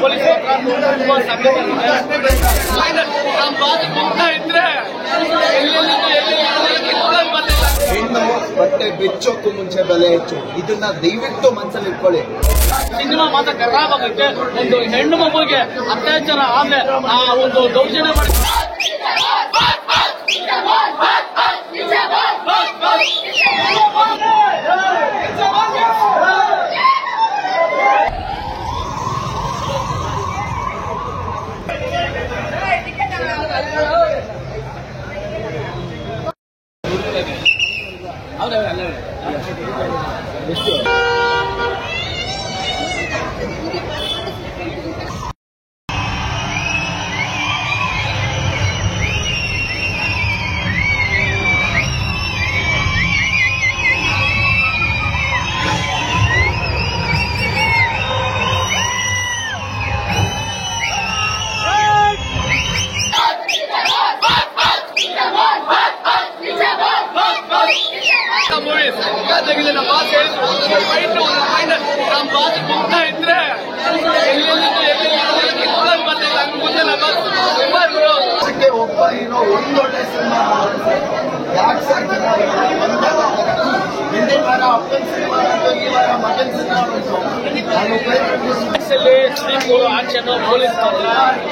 Police ಹೆಣ್ಣು ಬಟ್ಟೆ ಬೆಚ್ಚೋಕ್ಕೂ ಮುಂಚೆ ಬೆಲೆ ಹೆಚ್ಚು. ಇದನ್ನ ದಯವಿಟ್ಟು ಮನಸ್ಸಲ್ಲಿ ಇಟ್ಕೊಳ್ಳಿ. ಸಿನಿಮಾ ಮಾತ್ರ ಖರಾಬ್ ಆಗೈತೆ. ಒಂದು ಹೆಣ್ಣು ಮಗುವಿಗೆ ಅತ್ಯಾಚಾರ ಆದ್ರೆ ಆ ಒಂದು ದೌರ್ಜನ್ಯ ಮಾಡಿ ಒಬ್ಬ ಏನೋ ಒಂದೊಳ್ಳೆ ಸಿನಿಮಾ ಯಾಕೆ ಸರ್ ಹಿಂದಿನ ವಾರ ಅಪ್ಪನ ಸಿನಿಮಾ ಈ ವಾರ ಮಗನ ಸಿನಿಮಾ ಸುದೀಪ್ ಆಕ್ಷನ್ ಪೊಲೀಸ್ ಪಾತ್ರ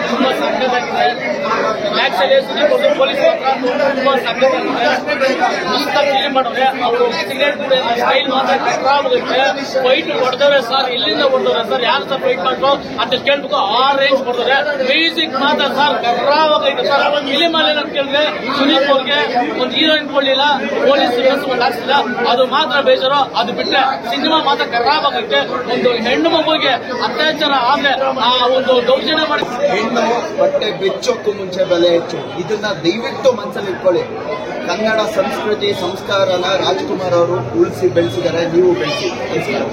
ತುಂಬಾ ಸಕ್ಕತ್ತಾಗಿದೆ. ಮ್ಯಾಕ್ಸಲ್ಲಿ ಸುದೀಪ್ ಪೊಲೀಸ್ ಪಾತ್ರ ತುಂಬಾ ಸಕ್ಕತ್ತಾಗಿದೆ. ಮಸ್ತಾಗಿ ಫಿಲ್ಮ್ ಮಾಡಿದ್ರೆ ಅವರು ಸಿಗರೇಟ್ ಕೂಡ ಸ್ಟೈಲ್ ಮಾತ್ರ ಕಟ್ಟಾಗುತ್ತೆ. ಫೈಟ್ ಹೊಡೆದವ್ರೆ ಸರ್, ಇಲ್ಲಿಂದ ಹೊಡೆದವ್ರೆ ಸರ್, ಯಾರು ಸರ್ ಫೈಟ್ ಮಾಡ್ರು ಅಂತ ಕೇಳ್ಬೇಕು. ಆ ರೇಂಜ್ ಕೊಡ್ತಾರೆ. ಮ್ಯೂಸಿಕ್ ಮಾತ್ರ ಸರ್ ಕರ್ರಾವಾಗೈತೆ ಸರ್. ಫಿಲಿಮ್ ಅಲ್ಲಿ ಏನಂತ ಕೇಳಿದ್ರೆ ಸುದೀಪ್ ಅವ್ರಿಗೆ ಒಂದು ಹೀರೋಯಿನ್ ಕೊಡ್ಲಿಲ್ಲ, ಪೊಲೀಸ್ ಡ್ರೆಸ್ ಒಂದು ಹಾಕ್ಸಿಲ್ಲ, ಅದು ಮಾತ್ರ ಬೇಜಾರು. ಅದು ಬಿಟ್ಟರೆ ಸಿನಿಮಾ ಮಾತ್ರ ಕರ್ರಾವಾಗೈತೆ. ಒಂದು ಹೆಣ್ಣು ಮಗುವಿಗೆ ಅತ್ಯಾಚಾರ ಆದ್ರೆ ಆ ಒಂದು ದೌರ್ಜನ್ಯ ಮಾಡಿ ಹೆಣ್ಣು ಬಟ್ಟೆ ಬೆಚ್ಚೋಕ್ಕೂ ಮುಂಚೆ ಬೆಲೆ ಹೆಚ್ಚು. ಇದನ್ನ ದಯವಿಟ್ಟು ಮನಸ್ಸಲ್ಲಿ ಇಟ್ಕೊಳ್ಳಿ. ಕನ್ನಡ ಸಂಸ್ಕೃತಿ ಸಂಸ್ಕಾರನ ರಾಜ್ಕುಮಾರ್ ಅವರು ಉಳಿಸಿ ಬೆಳೆಸಿದ್ದಾರೆ. ನೀವು ಬೆಳೆಸಿ. ನಮಸ್ಕಾರ.